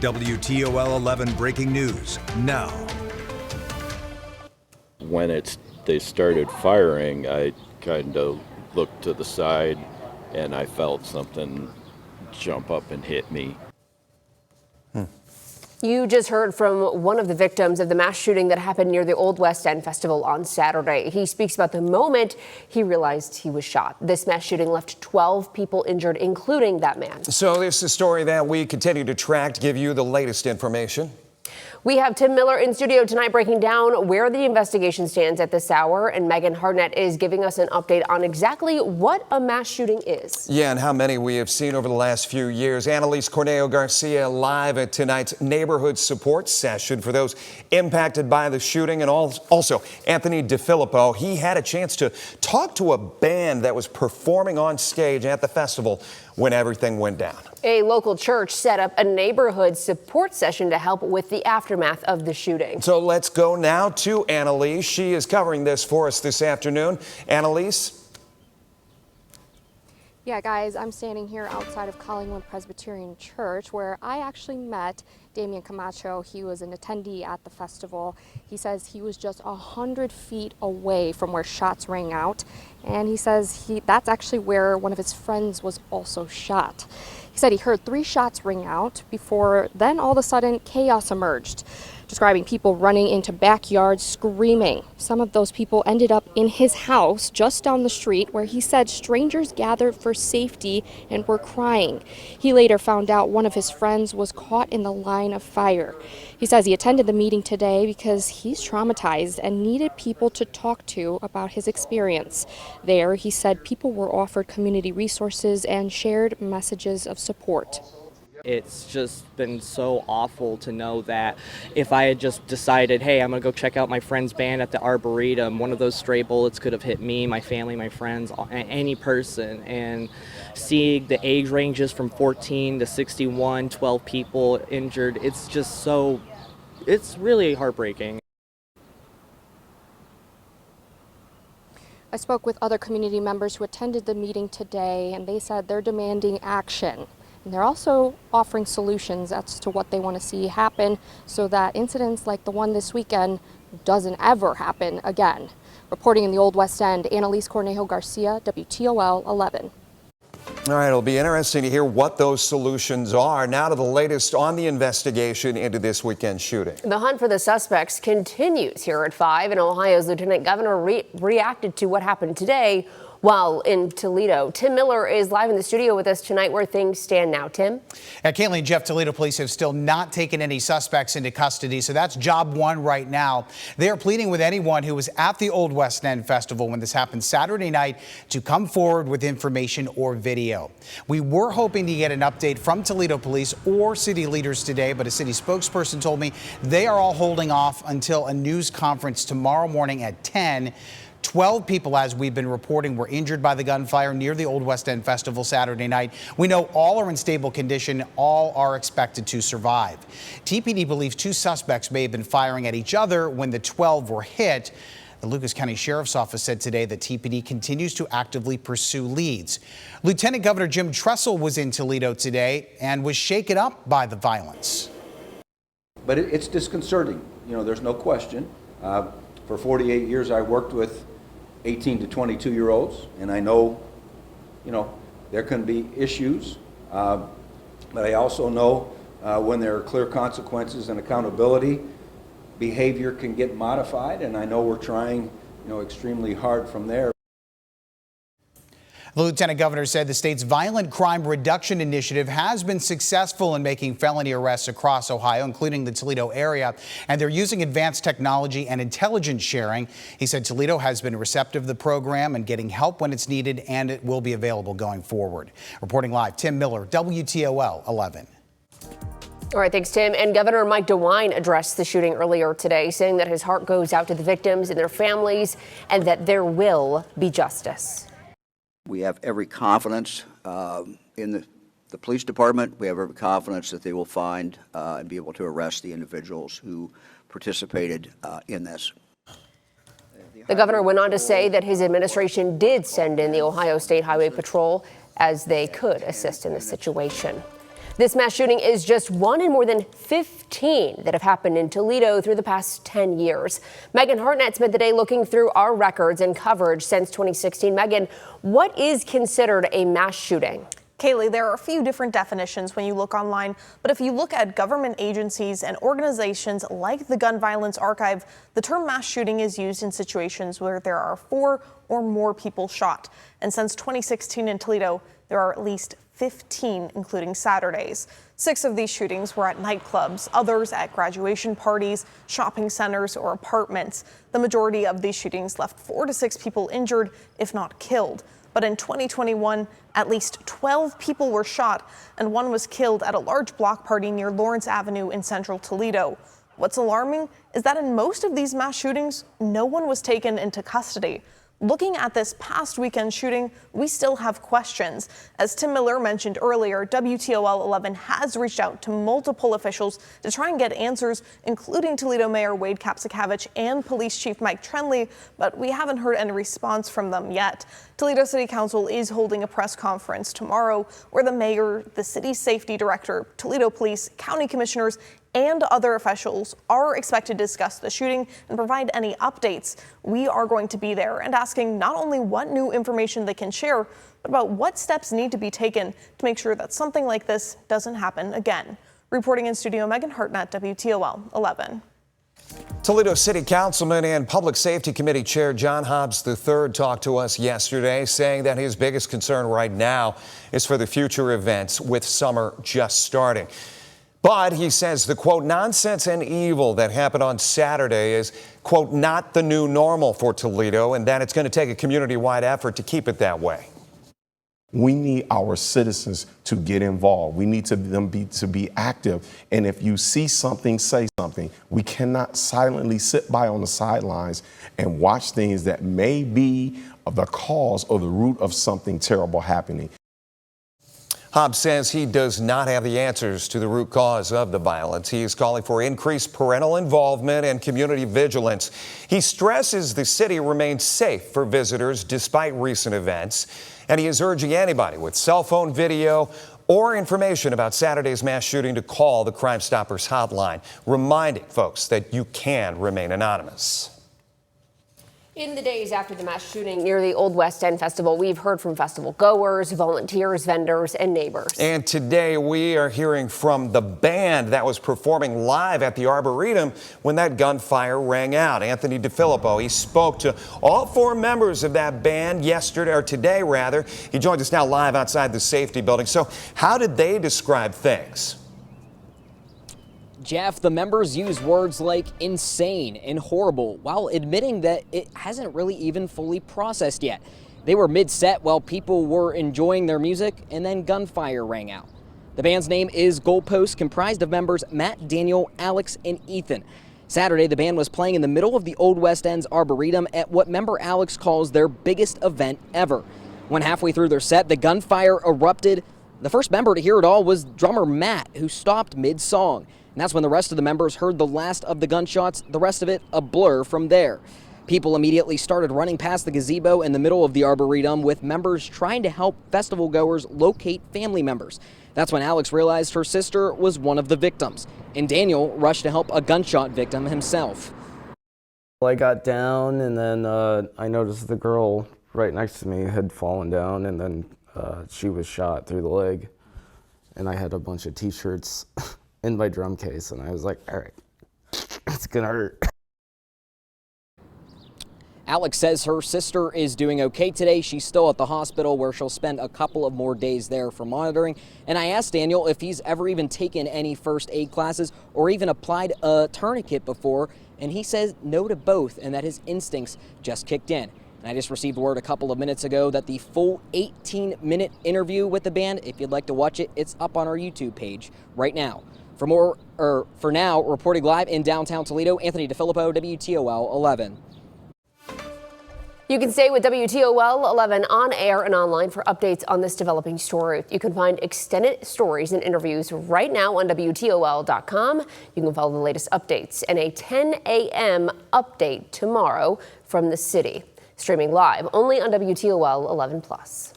WTOL 11 breaking news now. When they started firing, I kind of looked to the side and I felt something jump up and hit me. You just heard from one of the victims of the mass shooting that happened near the Old West End Festival on Saturday. He speaks about the moment he realized he was shot. This mass shooting left 12 people injured, including that man. So this is a story that we continue to track to give you the latest information. We have Tim Miller in studio tonight breaking down where the investigation stands at this hour, and Megan Hartnett is giving us an update on exactly what a mass shooting is. Yeah, and how many we have seen over the last few years. Annalise Corneo Garcia live at tonight's neighborhood support session for those impacted by the shooting. And also Anthony DeFilippo, he had a chance to talk to a band that was performing on stage at the festival when everything went down. A local church set up a neighborhood support session to help with the aftermath of the shooting. So let's go now to Annalise. She is covering this for us this afternoon. Annalise. Yeah, guys, I'm standing here outside of Collingwood Presbyterian Church where I actually met Damian Camacho. He was an attendee at the festival. He says he was just 100 feet away from where shots rang out. And he says that's actually where one of his friends was also shot. He said he heard 3 shots ring out before then all of a sudden chaos emerged, describing people running into backyards screaming. Some of those people ended up in his house just down the street where he said strangers gathered for safety and were crying. He later found out one of his friends was caught in the line of fire. He says he attended the meeting today because he's traumatized and needed people to talk to about his experience. There, he said people were offered community resources and shared messages of support. It's just been so awful to know that if I had just decided, hey, I'm going to go check out my friend's band at the Arboretum, one of those stray bullets could have hit me, my family, my friends, any person. And seeing the age ranges from 14 to 61, 12 people injured, it's just so, it's really heartbreaking. I spoke with other community members who attended the meeting today, and they said they're demanding action. And they're also offering solutions as to what they want to see happen so that incidents like the one this weekend doesn't ever happen again. Reporting in the Old West End, Annalise Cornejo Garcia, WTOL 11. All right, it'll be interesting to hear what those solutions are. Now to the latest on the investigation into this weekend shooting. The hunt for the suspects continues here at 5, and Ohio's Lieutenant Governor reacted to what happened today while in Toledo. Tim Miller is live in the studio with us tonight where things stand now. Tim? Kaylee and Jeff, Toledo police have still not taken any suspects into custody, so that's job one right now. They are pleading with anyone who was at the Old West End Festival when this happened Saturday night to come forward with information or video. We were hoping to get an update from Toledo police or city leaders today, but a city spokesperson told me they are all holding off until a news conference tomorrow morning at 10. 12 people, as we've been reporting, were injured by the gunfire near the Old West End Festival Saturday night. We know all are in stable condition. All are expected to survive. TPD believes 2 suspects may have been firing at each other when the 12 were hit. The Lucas County Sheriff's Office said today that TPD continues to actively pursue leads. Lieutenant Governor Jim Tressel was in Toledo today and was shaken up by the violence. But it's disconcerting. You know, there's no question. For 48 years, I worked with 18 to 22-year-olds, and I know, there can be issues, but I also know when there are clear consequences and accountability, behavior can get modified, and I know we're trying, extremely hard from there. The lieutenant governor said the state's violent crime reduction initiative has been successful in making felony arrests across Ohio, including the Toledo area, and they're using advanced technology and intelligence sharing. He said Toledo has been receptive to the program and getting help when it's needed, and it will be available going forward. Reporting live, Tim Miller, WTOL 11. All right, thanks, Tim. And Governor Mike DeWine addressed the shooting earlier today, saying that his heart goes out to the victims and their families and that there will be justice. We have every confidence in the police department. We have every confidence that they will find and be able to arrest the individuals who participated in this. The governor went on to say that his administration did send in the Ohio State Highway Patrol as they could assist in this situation. This mass shooting is just one in more than 15 that have happened in Toledo through the past 10 years. Megan Hartnett spent the day looking through our records and coverage since 2016. Megan, what is considered a mass shooting? Kaylee, there are a few different definitions when you look online, but if you look at government agencies and organizations like the Gun Violence Archive, the term mass shooting is used in situations where there are 4 or more people shot. And since 2016 in Toledo, there are at least 15, including Saturdays. 6 of these shootings were at nightclubs, others at graduation parties, shopping centers, or apartments. The majority of these shootings left 4 to 6 people injured, if not killed. But in 2021, at least 12 people were shot and 1 was killed at a large block party near Lawrence Avenue in central Toledo. What's alarming is that in most of these mass shootings, no one was taken into custody. Looking at this past weekend shooting, we still have questions. As Tim Miller mentioned earlier, WTOL 11 has reached out to multiple officials to try and get answers, including Toledo Mayor Wade Kapsakavich and Police Chief Mike Trenley, but we haven't heard any response from them yet. Toledo City Council is holding a press conference tomorrow where the mayor, the city's safety director, Toledo Police, county commissioners, and other officials are expected to discuss the shooting and provide any updates. We are going to be there and asking not only what new information they can share, but about what steps need to be taken to make sure that something like this doesn't happen again. Reporting in studio, Megan Hartnett, WTOL 11. Toledo City Councilman and Public Safety Committee Chair John Hobbs III talked to us yesterday, saying that his biggest concern right now is for the future events with summer just starting. But he says the, quote, nonsense and evil that happened on Saturday is, quote, not the new normal for Toledo, and that it's going to take a community-wide effort to keep it that way. We need our citizens to get involved. We need them to be active. And if you see something, say something. We cannot silently sit by on the sidelines and watch things that may be the cause or the root of something terrible happening. Hobbs says he does not have the answers to the root cause of the violence. He is calling for increased parental involvement and community vigilance. He stresses the city remains safe for visitors despite recent events, and he is urging anybody with cell phone video or information about Saturday's mass shooting to call the Crime Stoppers hotline, reminding folks that you can remain anonymous. In the days after the mass shooting near the Old West End Festival, we've heard from festival goers, volunteers, vendors, and neighbors. And today we are hearing from the band that was performing live at the Arboretum when that gunfire rang out. Anthony DeFilippo, he spoke to all 4 members of that band yesterday, or today rather. He joins us now live outside the safety building. So how did they describe things? Jeff, the members use words like insane and horrible while admitting that it hasn't really even fully processed yet. They were mid-set while people were enjoying their music, and then gunfire rang out. The band's name is Goalpost, comprised of members Matt, Daniel, Alex, and Ethan. Saturday, the band was playing in the middle of the Old West End's Arboretum at what member Alex calls their biggest event ever. When halfway through their set, the gunfire erupted. The first member to hear it all was drummer Matt, who stopped mid-song. And that's when the rest of the members heard the last of the gunshots, the rest of it a blur from there. People immediately started running past the gazebo in the middle of the Arboretum, with members trying to help festival goers locate family members. That's when Alex realized her sister was one of the victims, and Daniel rushed to help a gunshot victim himself. I got down, and then I noticed the girl right next to me had fallen down, and then she was shot through the leg. And I had a bunch of t-shirts in my drum case, and I was like, all right, it's gonna hurt. Alex says her sister is doing okay today. She's still at the hospital, where she'll spend a couple of more days there for monitoring. And I asked Daniel if he's ever even taken any first aid classes or even applied a tourniquet before, and he says no to both, and that his instincts just kicked in. And I just received word a couple of minutes ago that the full 18-minute interview with the band, if you'd like to watch it, it's up on our YouTube page right now. For now, reporting live in downtown Toledo, Anthony DeFilippo, WTOL 11. You can stay with WTOL 11 on air and online for updates on this developing story. You can find extended stories and interviews right now on WTOL.com. You can follow the latest updates and a 10 a.m. update tomorrow from the city. Streaming live only on WTOL 11+.